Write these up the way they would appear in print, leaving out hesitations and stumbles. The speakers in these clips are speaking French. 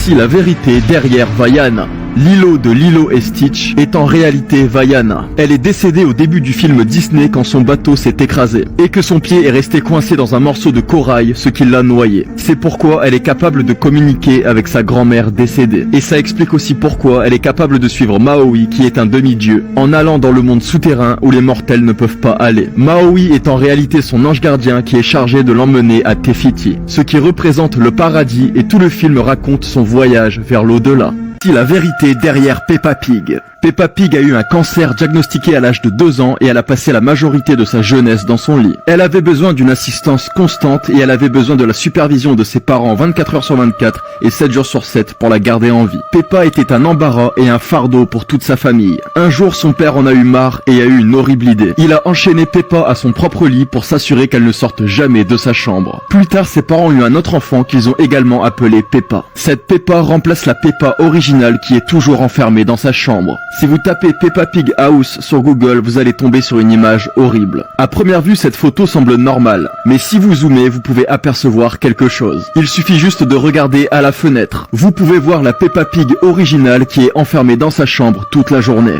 Si la vérité derrière Vaiana. Lilo de Lilo et Stitch est en réalité Vaiana. Elle est décédée au début du film Disney quand son bateau s'est écrasé et que son pied est resté coincé dans un morceau de corail, ce qui l'a noyé. C'est pourquoi elle est capable de communiquer avec sa grand-mère décédée. Et ça explique aussi pourquoi elle est capable de suivre Maui, qui est un demi-dieu, en allant dans le monde souterrain où les mortels ne peuvent pas aller. Maui est en réalité son ange gardien qui est chargé de l'emmener à Te Fiti, ce qui représente le paradis, et tout le film raconte son voyage vers l'au-delà. Si la vérité derrière Peppa Pig. Peppa Pig a eu un cancer diagnostiqué à l'âge de 2 ans et elle a passé la majorité de sa jeunesse dans son lit. Elle avait besoin d'une assistance constante et elle avait besoin de la supervision de ses parents 24 heures sur 24 et 7 jours sur 7 pour la garder en vie. Peppa était un embarras et un fardeau pour toute sa famille. Un jour, son père en a eu marre et a eu une horrible idée. Il a enchaîné Peppa à son propre lit pour s'assurer qu'elle ne sorte jamais de sa chambre. Plus tard, ses parents ont eu un autre enfant qu'ils ont également appelé Peppa. Cette Peppa remplace la Peppa originale qui est toujours enfermée dans sa chambre. Si vous tapez Peppa Pig House sur Google, vous allez tomber sur une image horrible. À première vue, cette photo semble normale, mais si vous zoomez, vous pouvez apercevoir quelque chose. Il suffit juste de regarder à la fenêtre. Vous pouvez voir la Peppa Pig originale qui est enfermée dans sa chambre toute la journée.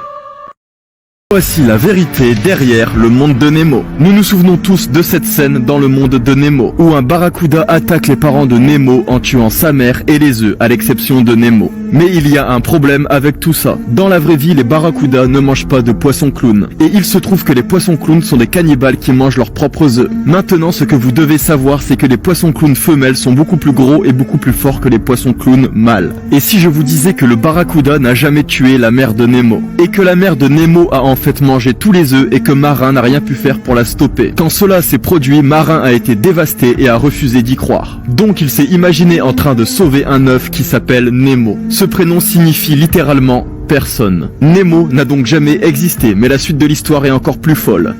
Voici la vérité derrière le monde de Nemo. Nous nous souvenons tous de cette scène dans le monde de Nemo, où un barracuda attaque les parents de Nemo en tuant sa mère et les œufs, à l'exception de Nemo. Mais il y a un problème avec tout ça. Dans la vraie vie, les barracudas ne mangent pas de poissons clowns. Et il se trouve que les poissons clowns sont des cannibales qui mangent leurs propres œufs. Maintenant, ce que vous devez savoir, c'est que les poissons clowns femelles sont beaucoup plus gros et beaucoup plus forts que les poissons clowns mâles. Et si je vous disais que le barracuda n'a jamais tué la mère de Nemo, et que la mère de Nemo a en fait mangé tous les œufs et que Marin n'a rien pu faire pour la stopper. Quand cela s'est produit, Marin a été dévasté et a refusé d'y croire. Donc il s'est imaginé en train de sauver un œuf qui s'appelle Nemo. Ce prénom signifie littéralement personne. Nemo n'a donc jamais existé, mais la suite de l'histoire est encore plus folle.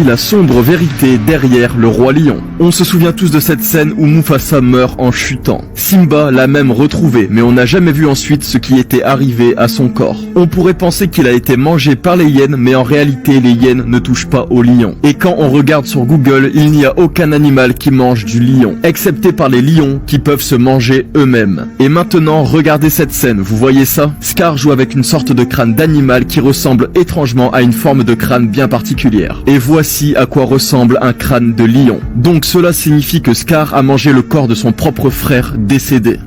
La sombre vérité derrière le roi lion. On se souvient tous de cette scène où Mufasa meurt en chutant. Simba l'a même retrouvé, mais on n'a jamais vu ensuite ce qui était arrivé à son corps. On pourrait penser qu'il a été mangé par les hyènes, mais en réalité les hyènes ne touchent pas au lion. Et quand on regarde sur Google, il n'y a aucun animal qui mange du lion, excepté par les lions qui peuvent se manger eux-mêmes. Et maintenant, regardez cette scène, vous voyez ça? Scar joue avec une sorte de crâne d'animal qui ressemble étrangement à une forme de crâne bien particulière. Et voici à quoi ressemble un crâne de lion. Donc cela signifie que Scar a mangé le corps de son propre frère décédé.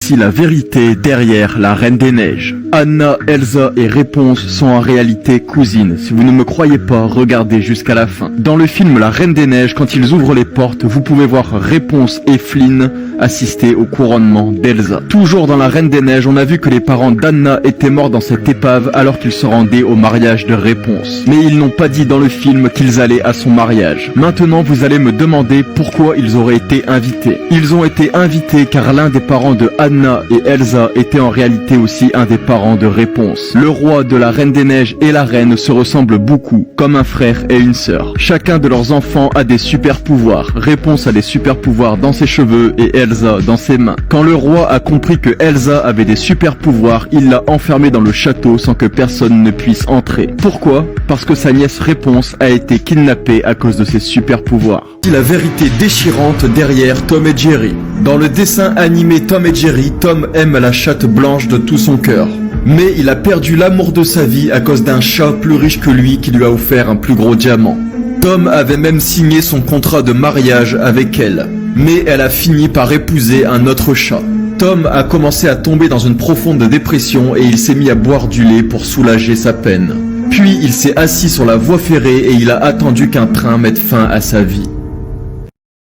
Si la vérité derrière la Reine des Neiges. Anna, Elsa et Réponse sont en réalité cousines. Si vous ne me croyez pas, regardez jusqu'à la fin. Dans le film La Reine des Neiges, quand ils ouvrent les portes, vous pouvez voir Réponse et Flynn assister au couronnement d'Elsa. Toujours dans La Reine des Neiges, on a vu que les parents d'Anna étaient morts dans cette épave alors qu'ils se rendaient au mariage de Réponse. Mais ils n'ont pas dit dans le film qu'ils allaient à son mariage. Maintenant, vous allez me demander pourquoi ils auraient été invités. Ils ont été invités car l'un des parents de Anna et Elsa était en réalité aussi un des parents de Réponse. Le roi de la Reine des Neiges et la reine se ressemblent beaucoup, comme un frère et une sœur. Chacun de leurs enfants a des super pouvoirs. Réponse a des super pouvoirs dans ses cheveux et Elsa dans ses mains. Quand le roi a compris que Elsa avait des super pouvoirs, il l'a enfermée dans le château sans que personne ne puisse entrer. Pourquoi? Parce que sa nièce Réponse a été kidnappée à cause de ses super pouvoirs. La vérité déchirante derrière Tom et Jerry. Dans le dessin animé Tom et Jerry, Tom aime la chatte blanche de tout son cœur. Mais il a perdu l'amour de sa vie à cause d'un chat plus riche que lui qui lui a offert un plus gros diamant. Tom avait même signé son contrat de mariage avec elle, mais elle a fini par épouser un autre chat. Tom a commencé à tomber dans une profonde dépression et il s'est mis à boire du lait pour soulager sa peine. Puis il s'est assis sur la voie ferrée et il a attendu qu'un train mette fin à sa vie.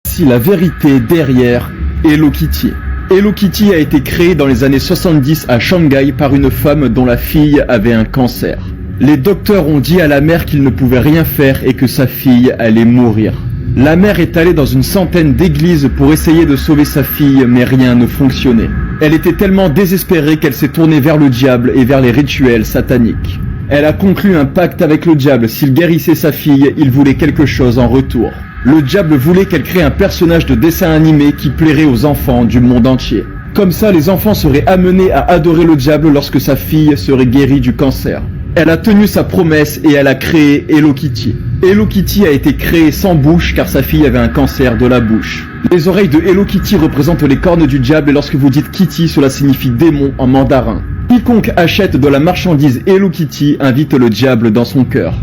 Si la vérité derrière Hello Kitty. Hello Kitty a été créée dans les années 70 à Shanghai par une femme dont la fille avait un cancer. Les docteurs ont dit à la mère qu'il ne pouvait rien faire et que sa fille allait mourir. La mère est allée dans une centaine d'églises pour essayer de sauver sa fille, mais rien ne fonctionnait. Elle était tellement désespérée qu'elle s'est tournée vers le diable et vers les rituels sataniques. Elle a conclu un pacte avec le diable. S'il guérissait sa fille, il voulait quelque chose en retour. Le diable voulait qu'elle crée un personnage de dessin animé qui plairait aux enfants du monde entier. Comme ça, les enfants seraient amenés à adorer le diable lorsque sa fille serait guérie du cancer. Elle a tenu sa promesse et elle a créé Hello Kitty. Hello Kitty a été créée sans bouche car sa fille avait un cancer de la bouche. Les oreilles de Hello Kitty représentent les cornes du diable et lorsque vous dites Kitty, cela signifie démon en mandarin. Quiconque achète de la marchandise Hello Kitty invite le diable dans son cœur.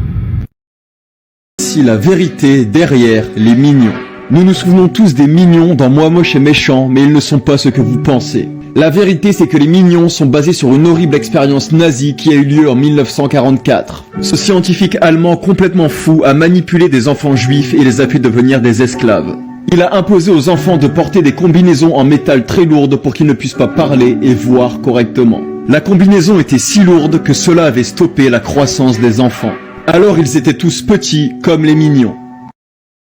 Voici la vérité derrière les mignons. Nous nous souvenons tous des mignons dans Moi moche et méchant, mais ils ne sont pas ce que vous pensez. La vérité, c'est que les mignons sont basés sur une horrible expérience nazie qui a eu lieu en 1944. Ce scientifique allemand complètement fou a manipulé des enfants juifs et les a fait devenir des esclaves. Il a imposé aux enfants de porter des combinaisons en métal très lourdes pour qu'ils ne puissent pas parler et voir correctement. La combinaison était si lourde que cela avait stoppé la croissance des enfants. Alors ils étaient tous petits comme les mignons.